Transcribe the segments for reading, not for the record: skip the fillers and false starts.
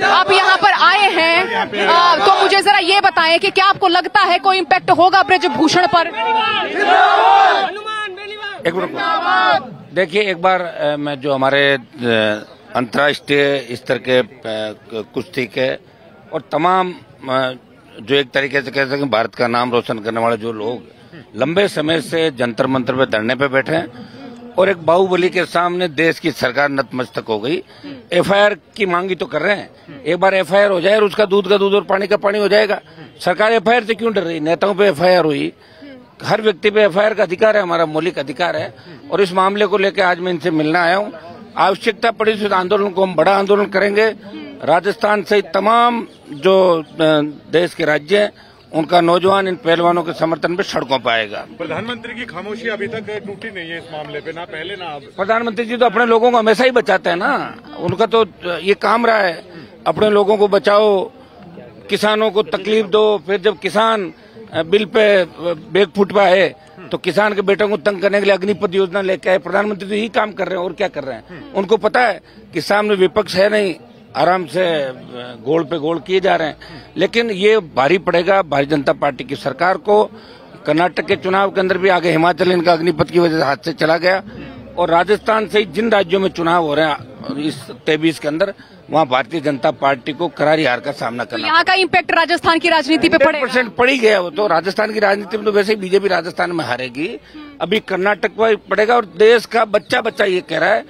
आप यहाँ पर आए हैं तो मुझे जरा ये बताएं कि क्या आपको लगता है कोई इम्पैक्ट होगा ब्रजभूषण पर? एक मिनट देखिए, एक बार मैं जो हमारे अंतर्राष्ट्रीय स्तर के कुश्ती के और तमाम जो एक तरीके से कह सकें भारत का नाम रोशन करने वाले जो लोग लंबे समय से जंतर मंतर पे धरने पे बैठे हैं और एक बाहुबली के सामने देश की सरकार नतमस्तक हो गई। एफआईआर की मांगी तो कर रहे हैं, एक बार एफआईआर हो जाए और उसका दूध का दूध और पानी का पानी हो जाएगा। सरकार एफआईआर से क्यों डर रही? नेताओं पे एफआईआर हुई, हर व्यक्ति पे एफआईआर का अधिकार है, हमारा मौलिक अधिकार है। और इस मामले को लेकर आज मैं इनसे मिलने आया हूँ। आवश्यकता पड़ी तो आंदोलन को हम बड़ा आंदोलन करेंगे। राजस्थान सहित तमाम जो देश के राज्य हैं उनका नौजवान इन पहलवानों के समर्थन में सड़कों पर आएगा। प्रधानमंत्री की खामोशी अभी तक टूटी नहीं है इस मामले पे, ना पहले ना अब। प्रधानमंत्री जी तो अपने लोगों को हमेशा ही बचाते हैं ना, उनका तो ये काम रहा है, अपने लोगों को बचाओ, किसानों को तकलीफ दो। फिर जब किसान बिल पे बेग फुट आए तो किसान के बेटों को तंग करने के लिए अग्निपथ योजना लेके आए। प्रधानमंत्री तो यही काम कर रहे हैं और क्या कर रहे हैं? उनको पता है कि सामने विपक्ष है नहीं, आराम से गोल पे गोल किए जा रहे हैं। लेकिन ये भारी पड़ेगा भारतीय जनता पार्टी की सरकार को। कर्नाटक के चुनाव के अंदर भी आगे हिमाचल इनका अग्निपथ की वजह से हाथ से चला गया और राजस्थान सहित जिन राज्यों में चुनाव हो रहे हैं इस 23 के अंदर, वहाँ भारतीय जनता पार्टी को करारी हार का सामना करना। यहाँ का इम्पैक्ट राजस्थान की राजनीति पे पड़ेगा? 100% पड़ ही गया। वो तो राजस्थान की राजनीति में तो वैसे ही बीजेपी राजस्थान में हारेगी, अभी कर्नाटक पर पड़ेगा। और देश का बच्चा बच्चा ये कह रहा है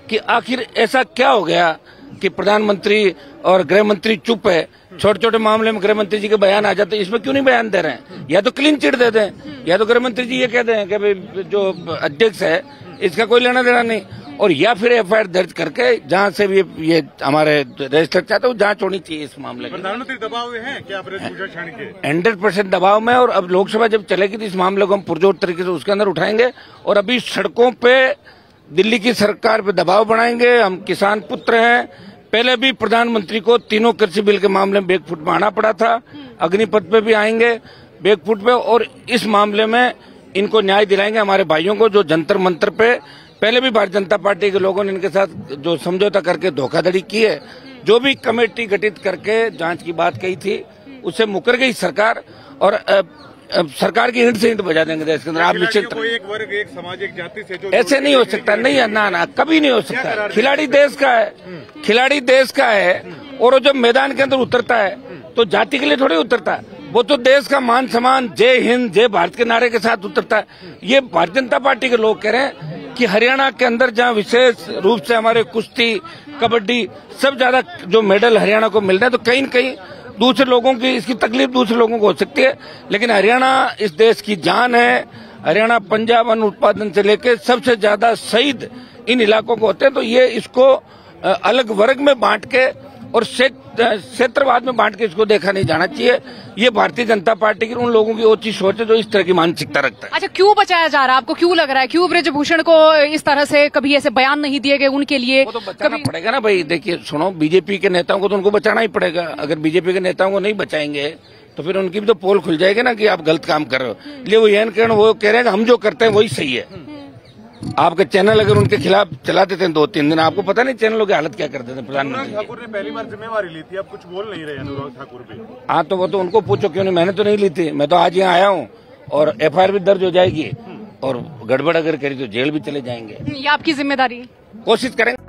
कि आखिर ऐसा क्या हो गया कि प्रधानमंत्री और गृह मंत्री चुप है। छोटे छोटे मामले में गृह मंत्री जी के बयान आ जाते, इसमें क्यों नहीं बयान दे रहे हैं? या तो क्लीन चिट दे दें, या तो गृह मंत्री जी ये कह दें कि भाई जो अध्यक्ष है इसका कोई लेना देना नहीं, और या फिर एफआईआर दर्ज करके जहां से भी ये हमारे रजिस्टर चाहते हैं जांच होनी चाहिए इस मामले में। प्रधानमंत्री दबाव में है क्या ब्रजभूषण के? 100% दबाव में। और अब लोकसभा जब चलेगी तो इस मामले को हम पुरजोर तरीके से उसके अंदर उठाएंगे और अभी सड़कों पे दिल्ली की सरकार पे दबाव बनाएंगे। हम किसान पुत्र हैं, पहले भी प्रधानमंत्री को तीनों कृषि बिल के मामले में बैकफुट में आना पड़ा था, अग्निपथ पे भी आएंगे बैकफुट पे, और इस मामले में इनको न्याय दिलाएंगे हमारे भाइयों को जो जंतर मंतर पे पहले भी भारतीय जनता पार्टी के लोगों ने इनके साथ जो समझौता करके धोखाधड़ी की है। जो भी कमेटी गठित करके जांच की बात कही थी उससे मुकर गई सरकार, और सरकार की ईंट से ईंट बजा देंगे देश के अंदर। आप निश्चित एक वर्ग, एक समाज, एक जाति से जो ऐसे नहीं हो सकता, नहीं ना कभी नहीं हो सकता। खिलाड़ी देश का है, खिलाड़ी देश का है, और वो जब मैदान के अंदर उतरता है तो जाति के लिए थोड़ी उतरता है, वो तो देश का मान सम्मान, जय हिंद जय भारत के नारे के साथ उतरता है। ये भारतीय जनता पार्टी के लोग कह रहे हैं कि हरियाणा के अंदर जहाँ विशेष रूप से हमारे कुश्ती, कबड्डी सब ज्यादा जो मेडल हरियाणा को मिल रहे हैं, तो कहीं न कहीं दूसरे लोगों की इसकी तकलीफ दूसरे लोगों को हो सकती है। लेकिन हरियाणा इस देश की जान है। हरियाणा पंजाब अन्न उत्पादन से लेकर सबसे ज्यादा शहीद इन इलाकों को होते हैं। तो ये इसको अलग वर्ग में बांट के और क्षेत्रवाद में बांट के इसको देखा नहीं जाना चाहिए। ये भारतीय जनता पार्टी की उन लोगों की ओछी सोच है जो इस तरह की मानसिकता रखता है। अच्छा, क्यों बचाया जा रहा है? आपको क्यों लग रहा है क्यों ब्रजभूषण को इस तरह से कभी ऐसे बयान नहीं दिए गए उनके लिए? वो तो बचाना पड़ेगा ना भाई। देखिए सुनो, बीजेपी के नेताओं को तो उनको बचाना ही पड़ेगा। अगर बीजेपी के नेताओं को नहीं बचाएंगे तो फिर उनकी भी तो पोल खुल जाएगी ना कि आप गलत काम कर रहे हो। इसलिए वो कह रहे हैं हम जो करते हैं वही सही है। आपके चैनल अगर उनके खिलाफ चला देते हैं 2-3 दिन, आपको पता नहीं चैनलों की हालत क्या कर देते हैं। प्रधानमंत्री ठाकुर ने पहली बार जिम्मेवारी ली थी, अब कुछ बोल नहीं रहे अनुराग ठाकुर भी। हाँ, तो वो तो उनको पूछो क्यों नहीं, मैंने तो नहीं ली थी। मैं तो आज यहाँ आया हूँ और एफआईआर भी दर्ज हो जाएगी, और गड़बड़ अगर करी तो जेल भी चले जाएंगे। ये आपकी जिम्मेदारी, कोशिश करेंगे।